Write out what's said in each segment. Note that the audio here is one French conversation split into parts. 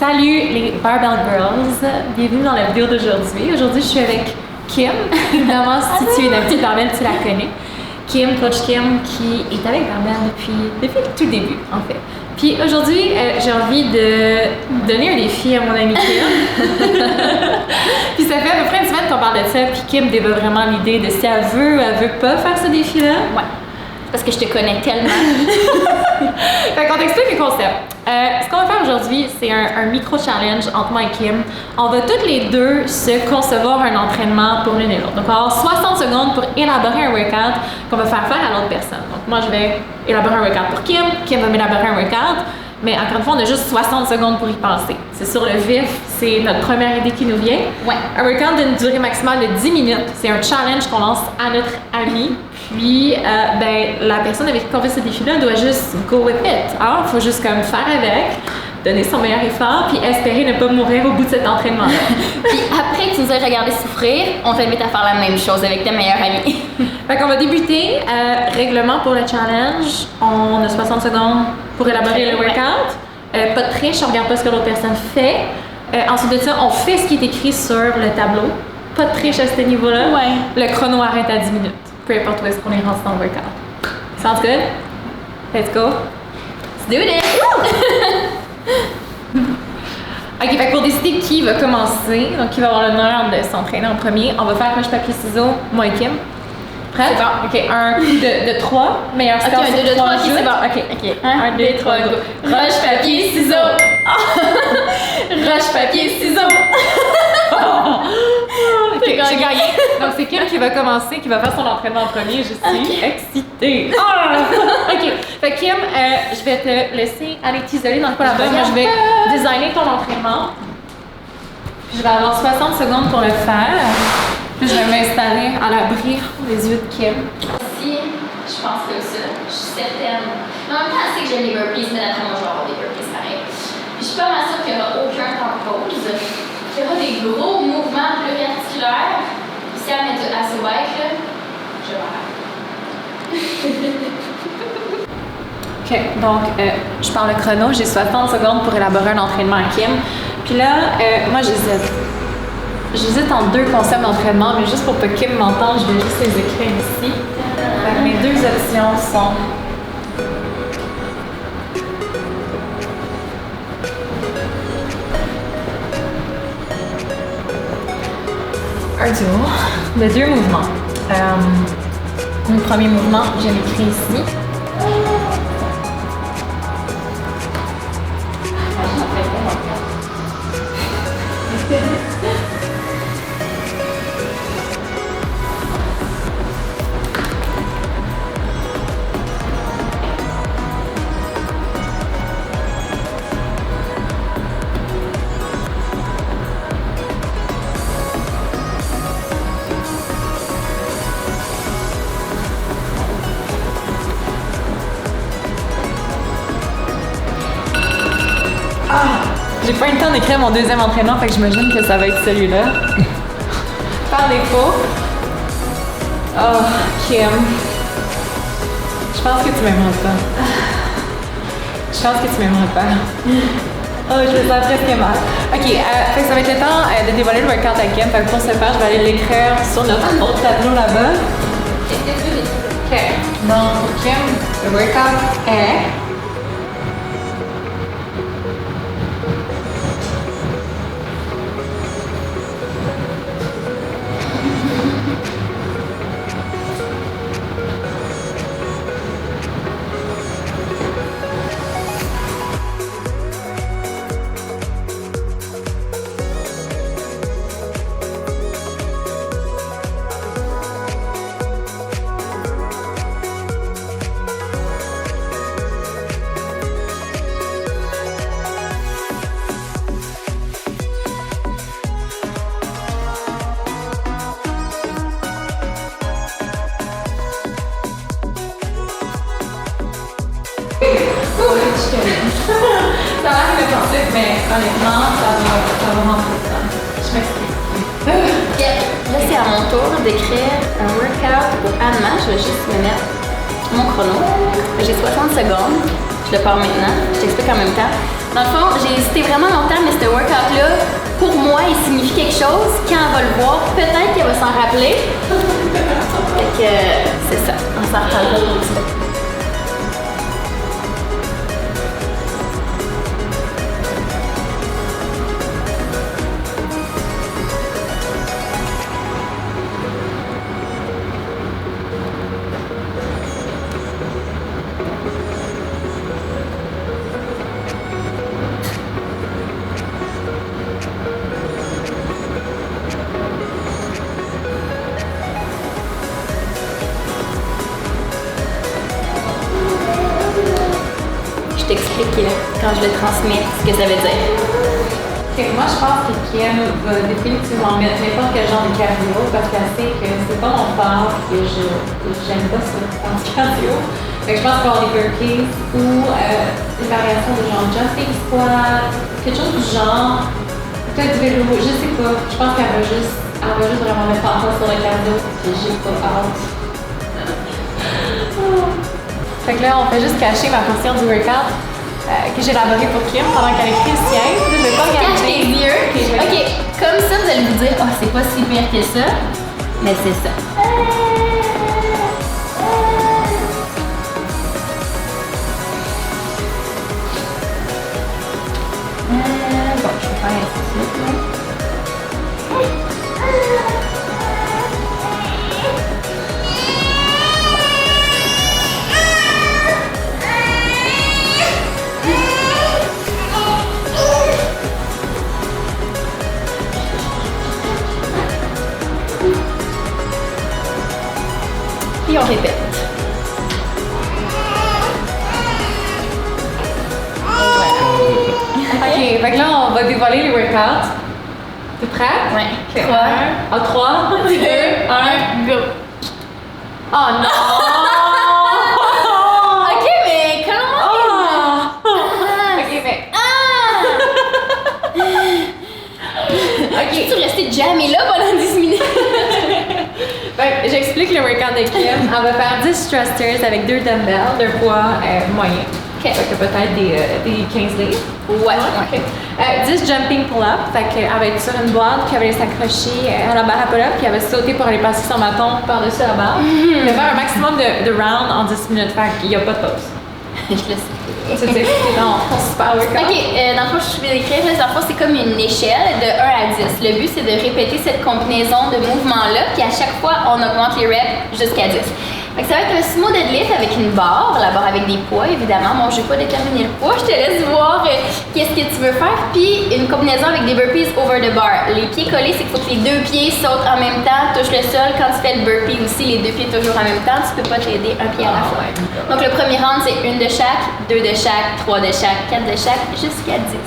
Salut les Barbell Girls, bienvenue dans la vidéo d'aujourd'hui. Aujourd'hui, je suis avec Kim, évidemment, si tu es une petite Barbell, tu la connais. Kim, coach Kim, qui est avec Barbell depuis tout le début, en fait. Puis aujourd'hui, j'ai envie de donner un défi à mon amie Kim. Puis ça fait à peu près une semaine qu'on parle de ça, puis Kim débat vraiment l'idée de si elle veut pas faire ce défi-là. Ouais. Parce que je te connais tellement. Fait qu'on t'explique le concept. Ce qu'on va faire aujourd'hui, c'est un micro-challenge entre moi et Kim. On va toutes les deux se concevoir un entraînement pour l'une et l'autre. Donc, on va avoir 60 secondes pour élaborer un workout qu'on va faire à l'autre personne. Donc, moi, je vais élaborer un workout pour Kim. Kim va m'élaborer un workout. Mais encore une fois, on a juste 60 secondes pour y penser. C'est sur le vif, c'est notre première idée qui nous vient. Ouais. Un workout d'une durée maximale de 10 minutes. C'est un challenge qu'on lance à notre ami. Puis, la personne avec qui on fait ce défi-là doit juste go with it. Il faut juste comme faire avec, donner son meilleur effort, puis espérer ne pas mourir au bout de cet entraînement-là. Puis après que tu nous as regardé souffrir, on t'invite à faire la même chose avec ta meilleure amie. Fait qu'on va débuter. Règlement pour le challenge. On a 60 secondes pour élaborer le workout. Pas de triche, on regarde pas ce que l'autre personne fait. Ensuite de ça, on fait ce qui est écrit sur le tableau. Pas de triche à ce niveau-là. Ouais. Le chrono arrête à 10 minutes. Peu importe où est-ce qu'on est rendu dans le workout. Sounds good? Let's go! Let's do it! Ok, fait que pour décider qui va commencer, donc qui va avoir l'honneur de s'entraîner en premier, on va faire roche, papier, ciseaux, moi et Kim. Prête? C'est bon. Ok, un coup de 3, meilleur score. Ok, un 2, 3, joutes. c'est bon. Ok. 1, 2, 3, go. Roche, papier, ciseaux. Roche, papier, ciseaux. Ok, j'ai gagné. Donc c'est Kim qui va commencer, qui va faire son entraînement en premier. Je suis excitée. Ok. Fait que Kim, je vais te laisser aller t'isoler dans le coin là-bas. Moi, je vais designer ton entraînement. Je vais avoir 60 secondes pour le faire. Puis je vais m'installer à l'abri des yeux de Kim. Si je pense comme ça, je suis certaine. Mais en même temps, elle sait que j'aime les burpees, mais d'après moi, je vais avoir des burpees pareil. Puis je suis pas mal sûre qu'il n'y aura aucun temps de pause. Il y aura des gros mouvements pluriarticulaires. Si elle met du assez bike, là, je vais Ok, donc je parle le chrono. J'ai 60 secondes pour élaborer un entraînement à Kim. Puis là, moi j'hésite. J'hésite entre deux concepts d'entraînement, mais juste pour que Kim m'entende, je vais juste les écrire ici. Fait que mes deux options sont un duo de 2 mouvements. Le premier mouvement, je l'écris ici. J'ai pas eu le temps d'écrire mon deuxième entraînement, fait que j'imagine que ça va être celui-là. Par défaut. Oh, Kim. Je pense que tu m'aimeras pas. Je pense que tu m'aimeras pas. Oh, je me sens presque mal. Ok, fait que ça va être le temps de dévoiler le workout à Kim. Fait que pour ce faire, je vais aller l'écrire sur notre autre tableau là-bas. Ok. Donc, pour Kim, le workout est... Ça va être le principe, mais honnêtement, ça va rentrer dedans. Je m'explique. Là, c'est à mon tour d'écrire un workout pour Anna. Je vais juste me mettre mon chrono. J'ai 60 secondes. Je Je le pars maintenant. Je t'explique en même temps. Dans le fond, j'ai hésité vraiment longtemps, mais ce workout-là, pour moi, il signifie quelque chose. Quand elle va le voir, peut-être qu'elle va s'en rappeler. Fait que c'est ça. On s'en reparlera pour le ça. Je t'explique quand je le transmets ce que ça veut dire. Okay, moi, je pense que Kim va définitivement mettre n'importe quel genre de cardio parce qu'elle sait que c'est pas mon fort et que j'aime pas ça en cardio. Fait que je pense qu'on va avoir des burpees ou des variations de genre jumping squat, quelque chose du genre. Peut-être du vélo, je sais pas. Je pense qu'elle va juste vraiment mettre en place sur le cardio et j'ai pas hâte. Fait que là, on fait juste cacher ma portion du workout que j'ai élaboré pour Kim pendant qu'elle écrit le sien. Je vais pas regarder. Cache tes yeux. Ok, comme ça, vous allez vous dire, oh, c'est pas si pire que ça. Mais c'est ça. Bon, je vais faire ainsi de suite, là. Puis on répète. Ok, fait que là, on va dévoiler les workouts. T'es prête? Ouais. Ok, 3, 3, 2, 1, go! Oh non! Ok, mais comment? Ok, mais. Ok, tu restais jamais là pendant 10 minutes. Fait que j'explique le workout de Kim. Elle va faire 10 thrusters avec 2 dumbbells de poids moyen. Ok. Fait que peut-être des 15 livres. Ouais. 10 jumping pull-up. Fait qu'elle va être sur une boîte, puis elle va aller s'accrocher à la barre à pull-up, puis elle va sauter pour aller passer son bâton par-dessus la barre. Elle va faire un maximum de rounds en 10 minutes. Fait qu'il n'y a pas de pause. Je le sais. Ça t'explique dans ton super workout. Ok, dans le fond, je vais décrire, dans le fond, c'est comme une échelle de 1 à 10. Le but, c'est de répéter cette combinaison de mouvements-là, puis à chaque fois, on augmente les reps jusqu'à 10. Fait que ça va être un sumo deadlift avec une barre, la barre avec des poids, évidemment. Bon, je vais pas déterminer le poids, je te laisse voir qu'est-ce que tu veux faire. Puis une combinaison avec des burpees over the bar. Les pieds collés, c'est qu'il faut que les 2 pieds sautent en même temps, touchent le sol. Quand tu fais le burpee aussi, les 2 pieds toujours en même temps, tu peux pas t'aider un pied à la fois. Donc le premier round, c'est 1 de chaque, 2 de chaque, 3 de chaque, 4 de chaque, jusqu'à 10.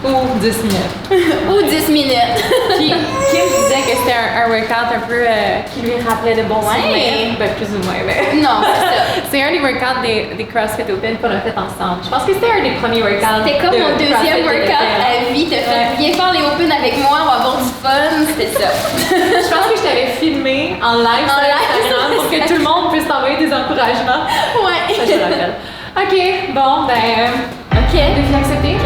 Ou 10 minutes. Ou 10 minutes. Puis Kim disait que c'était un workout un peu qui lui rappelait de bons souvenirs. Ben, plus ou moins, mais. Non, c'est ça. C'est un des workouts des CrossFit Open qu'on a fait ensemble. Je pense que c'était un des premiers workouts. C'était comme mon deuxième workout à vie. T'as fait viens faire les Open avec moi, on va avoir du fun. C'était ça. Je pense que je t'avais filmé en live sur Instagram pour que tout le monde puisse t'envoyer des encouragements. Ouais. Ça, je me rappelle. Ok, bon, ben. Ok. Défi accepté.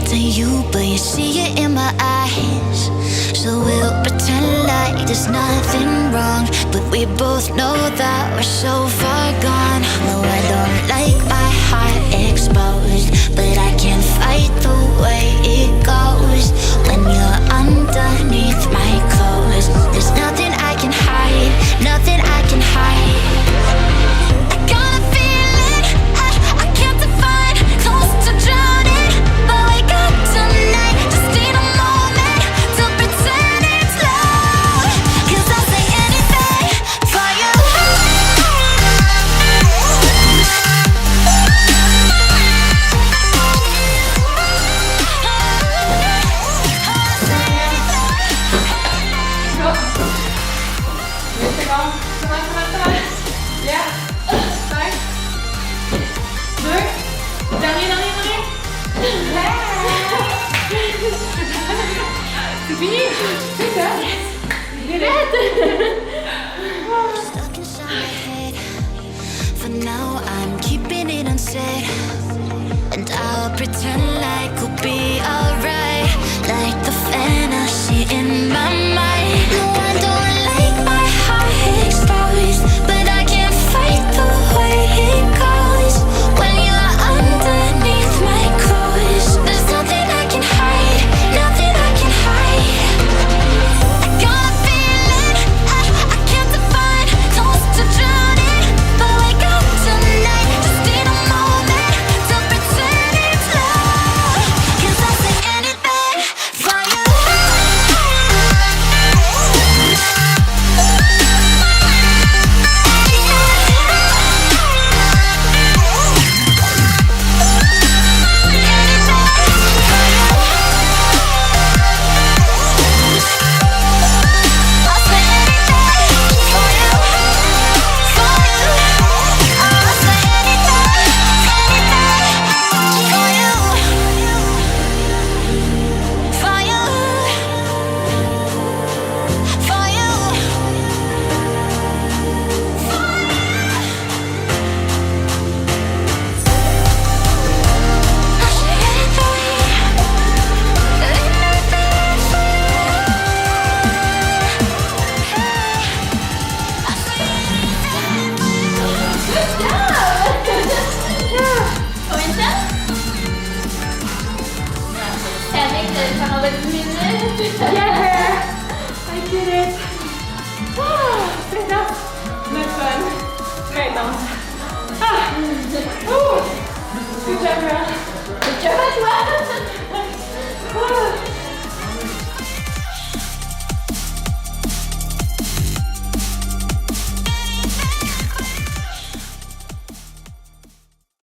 To you, but you see it in my eyes. So we'll pretend like there's nothing wrong, but we both know that we're so far gone. No, I don't like my heart exposed, but I can't fight the way it goes when you're underneath my clothes. There's nothing I can hide, nothing I can hide. said, and I'll pretend like we'll be alright, like the fantasy in my mind. No, I don't like my heart exposed, but I can't fight the way it goes when you're underneath my clothes. There's nothing I can hide, nothing I can hide. I got a feeling I can't define, close to drowning, but wake up tonight, just need a moment to pretend it's love. 'Cause I'll say anything for you. I'll say anything for you, for you. I'll say anything, anything for you, for you, for you, for you. I'll say anything, anything for Good job! Combien de temps? C'est avec le faire en bas de 10 minutes. Yeah! I did it! Ah, c'est ça! Le fun! Très intense. Ah! Ouh! Good job, girl!